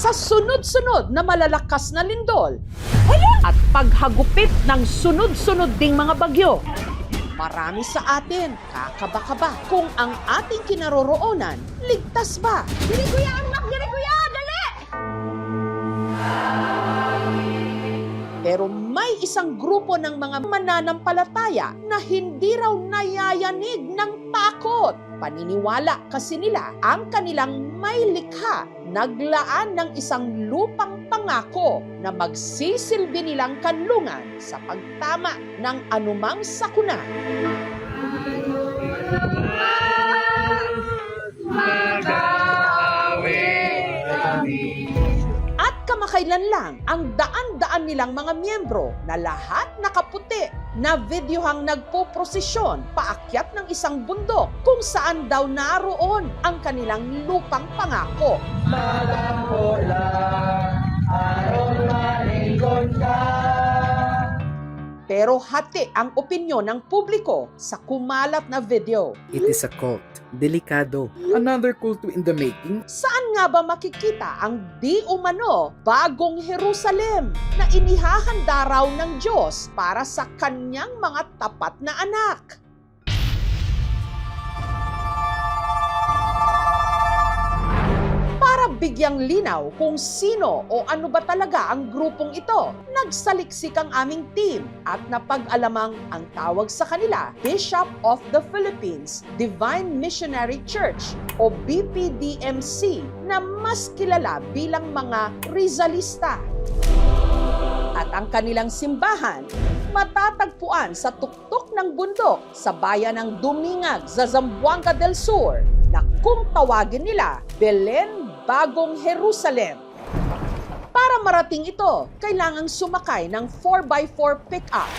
sa sunod-sunod na malalakas na lindol at paghagupit ng sunod-sunod ding mga bagyo. Marami sa atin kakaba-kaba kung ang ating kinaroroonan ligtas ba. Dili kuya, anak! Dili kuya! Dali! Pero may isang grupo ng mga mananampalataya na hindi raw nayayanig ng takot. Paniniwala kasi nila ang kanilang may likha naglaan ng isang lupang pangako na magsisilbi nilang kanlungan sa pagtama ng anumang sakuna. At kamakailan lang ang daan-daan nilang mga miyembro na lahat nakaputi na videohang nagpoprosesyon paakyat ng isang bundok kung saan daw naroon ang kanilang lupang pangako. Pero hati ang opinyon ng publiko sa kumalat na video. It is a cult. Delikado. Another cult in the making. Saan nga ba makikita ang di umano bagong Jerusalem na inihahanda raw ng Diyos para sa kanyang mga tapat na anak? Para bigyang linaw kung sino o ano ba talaga ang grupong ito, nagsaliksik ang aming team at napag-alamang ang tawag sa kanila, Bishop of the Philippines Divine Missionary Church o BPDMC na mas kilala bilang mga Rizalista. At ang kanilang simbahan matatagpuan sa tuktok ng bundok sa bayan ng Dumingag sa Zamboanga del Sur na kung tawagin nila Belen Bagong Jerusalem. Para marating ito, kailangang sumakay ng 4x4 pickup.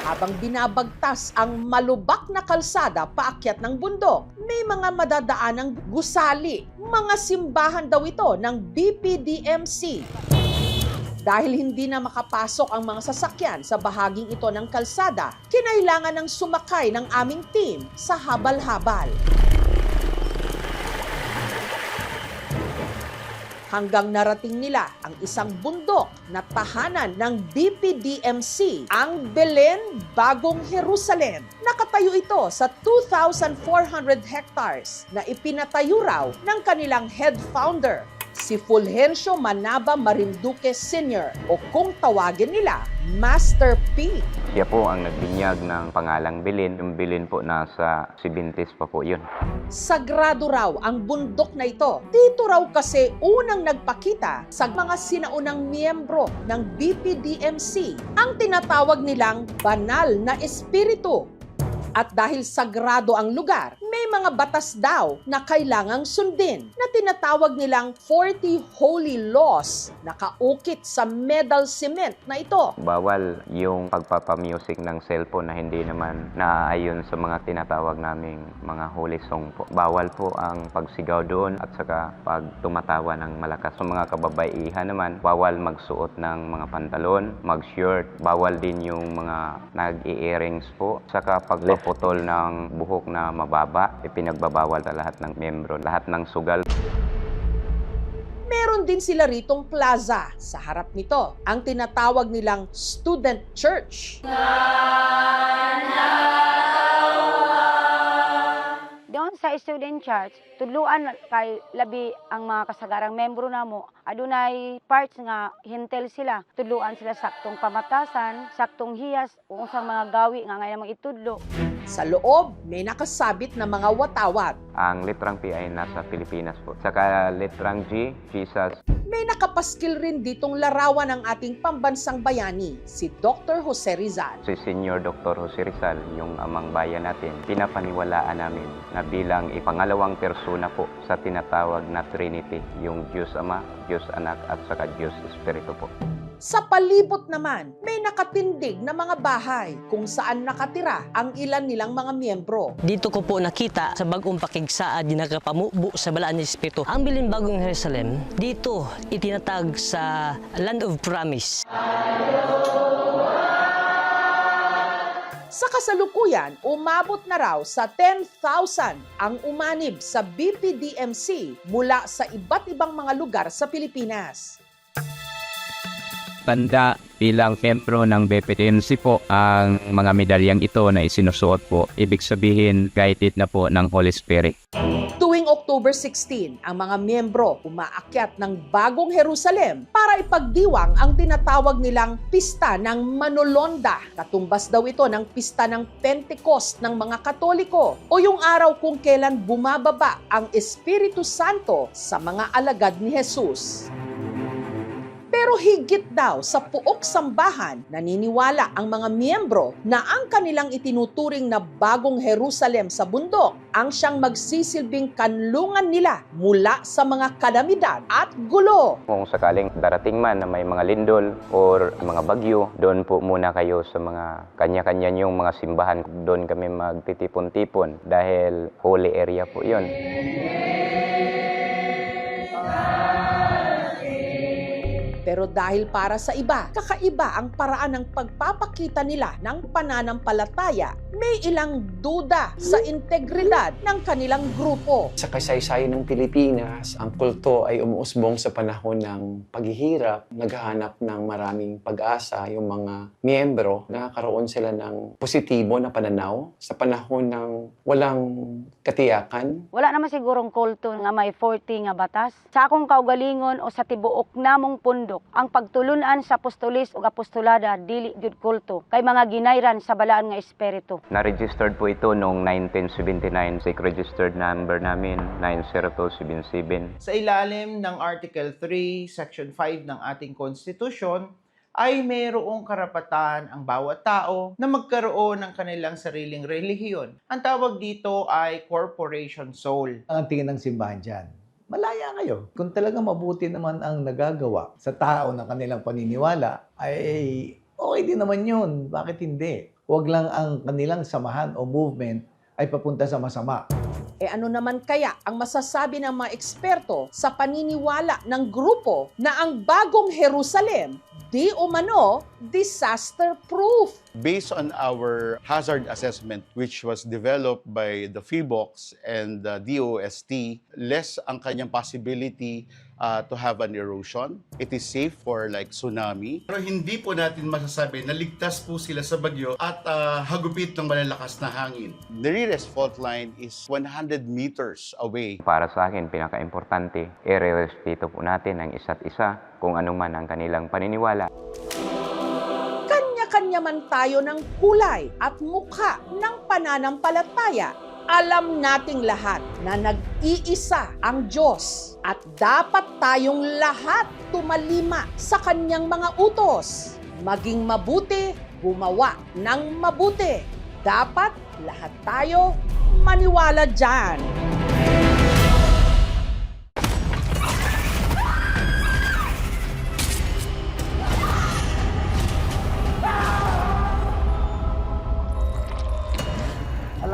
Habang binabagtas ang malubak na kalsada paakyat ng bundok, may mga madadaanang gusali. Mga simbahan daw ito ng BPDMC. Dahil hindi na makapasok ang mga sasakyan sa bahaging ito ng kalsada, kinailangan ng sumakay ng aming team sa habal-habal. Hanggang narating nila ang isang bundok na tahanan ng BPDMC, ang Belen Bagong Jerusalem. Nakatayo ito sa 2,400 hectares na ipinatayo raw ng kanilang head founder, si Fulgencio Manaba Marinduque Sr. o kung tawagin nila, Master P. Siya po ang nagbinyag ng pangalang Belen. Yung Belen po nasa 70s pa po yun. Sagrado raw ang bundok na ito. Dito raw kasi unang nagpakita sa mga sinaunang miyembro ng BPDMC ang tinatawag nilang banal na espiritu. At dahil sagrado ang lugar, may mga batas daw na kailangang sundin na tinatawag nilang 40 Holy Laws na kaukit sa medal cement na ito. Bawal yung pagpapamusic ng cellphone na hindi naman naaayon sa mga tinatawag naming mga holy song po. Bawal po ang pagsigaw doon at saka pag tumatawa ng malakas. Sa mga kababaihan naman, bawal magsuot ng mga pantalon, mag-shirt. Bawal din yung mga nag-i-earrings po. Saka pagpaputol ng buhok na mababa, ipinagbabawal sa lahat ng membro, lahat ng sugal. Meron din sila ritong plaza sa harap nito, ang tinatawag nilang student church. Doon sa student church, tudluan kay labi ang mga kasagarang membro namo. Adunay parts nga hintel sila. Tudluan sila saktong pamatasan, saktong hiyas, o sa mga gawi nga ngayon itudlo. Sa loob, may nakasabit na mga watawat. Ang litrang P ay nasa Pilipinas po. Saka litrang G, Jesus. May nakapaskil rin ditong larawan ng ating pambansang bayani, si Dr. Jose Rizal. Si Senior Dr. Jose Rizal, yung amang bayan natin, pinapaniwalaan namin na bilang ipangalawang persona po sa tinatawag na Trinity, yung Diyos Ama, Diyos Anak at saka Diyos Espiritu po. Sa palibot naman, may nakatindig na mga bahay kung saan nakatira ang ilan nilang mga miyembro. Dito ko po nakita sa bagong pakigsaad na nakapamubo sa balaan ng Espiritu. Ang Belen Bagong Jerusalem, dito itinatag sa Land of Promise. Sa kasalukuyan, umabot na raw sa 10,000 ang umanib sa BPDMC mula sa iba't ibang mga lugar sa Pilipinas. Tanda bilang membro ng BPDMC po ang mga medalyang ito na isinusuot po. Ibig sabihin, guided na po ng Holy Spirit. Tuwing October 16, ang mga miyembro umaakyat ng Bagong Jerusalem para ipagdiwang ang tinatawag nilang Pista ng Manolonda. Katumbas daw ito ng Pista ng Pentecost ng mga Katoliko o yung araw kung kailan bumababa ang Espiritu Santo sa mga alagad ni Jesus. Pero higit daw sa puok sambahan, naniniwala ang mga miyembro na ang kanilang itinuturing na Bagong Jerusalem sa bundok ang siyang magsisilbing kanlungan nila mula sa mga kalamidad at gulo. Kung sakaling darating man na may mga lindol or mga bagyo, doon po muna kayo sa mga kanya-kanya niyong mga simbahan. Doon kami magtitipon-tipon dahil holy area po yun. Pero dahil para sa iba, kakaiba ang paraan ng pagpapakita nila ng pananampalataya, may ilang duda sa integridad ng kanilang grupo. Sa kasaysayan ng Pilipinas, ang kulto ay umuusbong sa panahon ng paghihirap, naghahanap ng maraming pag-asa yung mga miyembro, nakakaroon sila ng positibo na pananaw sa panahon ng walang katiyakan. Wala naman sigurong kulto nga may 40 nga batas. Sa akong kaugalingon o sa tibuok namong pundok, ang pagtulunan sa apostolis o apostolada dili jud kulto kay mga ginayran sa balaan nga espiritu. Na-registered po ito noong 1979. SIC registered number namin 90277. Sa ilalim ng Article 3, Section 5 ng ating Konstitusyon, ay mayroong karapatan ang bawat tao na magkaroon ng kanilang sariling relihiyon. Ang tawag dito ay corporation soul. Ang tingin ng simbahan dyan, malaya kayo. Kung talagang mabuti naman ang nagagawa sa tao ng kanilang paniniwala, ay okay din naman yun. Bakit hindi? Huwag lang ang kanilang samahan o movement ay papunta sa masama. Ano naman kaya ang masasabi ng mga eksperto sa paniniwala ng grupo na ang Bagong Jerusalem di umano disaster-proof? Based on our hazard assessment, which was developed by the PHIVOLCS and the DOST, less ang kanyang possibility to have an erosion. It is safe for like tsunami. Pero hindi po natin masasabi na ligtas po sila sa bagyo at hagupit ng malalakas na hangin. The nearest fault line is 100 meters away. Para sa akin, pinaka-importante, i-respeto po natin ang isa't isa kung ano man ang kanilang paniniwala. Kanya-kanya man tayo ng kulay at mukha ng pananampalataya. Alam nating lahat na nag-iisa ang Diyos at dapat tayong lahat tumalima sa kanyang mga utos. Maging mabuti, gumawa ng mabuti. Dapat lahat tayo maniwala dyan.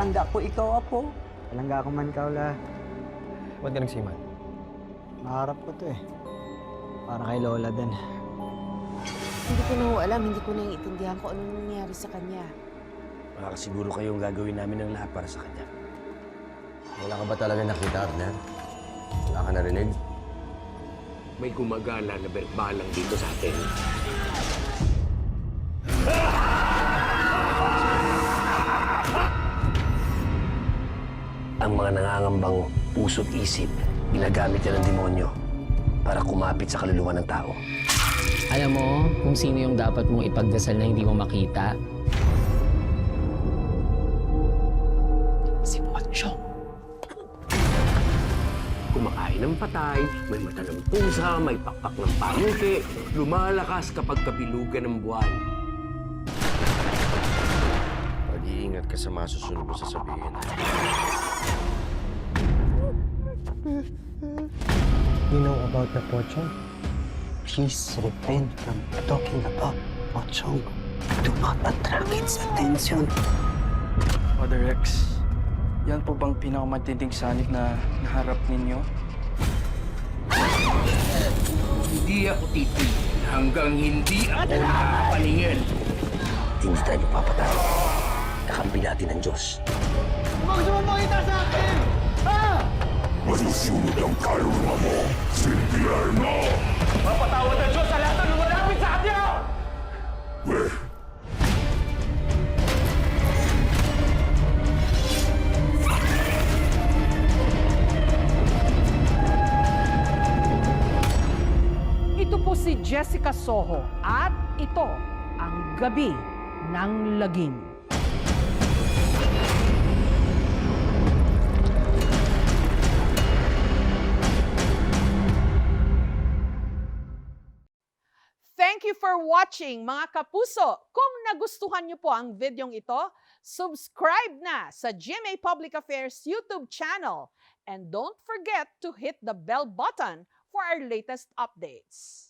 Palangga ko ikaw, Apo. Palangga ko man ikaw, La. Ba't ka nagsiman? Maharap ko to eh. Para kay Lola din. Hindi ko na ho alam, hindi ko naiintindihan kung ano nangyari sa kanya. Makakasiguro kayong gagawin namin ng lahat para sa kanya. Wala ka ba talaga nakita, Arner? Wala ka narinig? May gumagala na berbalang dito sa atin. Ang mga nangangambang puso't isip, ginagamit yan ng demonyo para kumapit sa kaluluwa ng tao. Alam mo kung sino yung dapat mong ipagdasal na hindi mo makita? Si Pochong. Kumakain ng patay, may mata ng pusa, may pakpak ng pangke, lumalakas kapag kabilugan ng buwan. Mag-iingat ka sa masusunod mo sasabihin. You know about the Pochong? Please refrain from talking about Pochong. Do not attract its attention. Father Rex, yan po bang pinakamatinding sanik na naharap ninyo? Hindi ako titigil hanggang hindi ako nakapaningin. Hindi tayo papatay. kakampi natin ng Diyos. Huwag sumapakita sa akin! Ha? Masusunod ang kaluluwa mo, Silvierno! Mapatawad ang Diyos sa lahat ng lumalapit sa kanya! Ito po si Jessica Soho at ito ang Gabi ng Lagim. Thank you for watching mga kapuso. Kung nagustuhan niyo po ang videong ito, subscribe na sa GMA Public Affairs YouTube channel and don't forget to hit the bell button for our latest updates.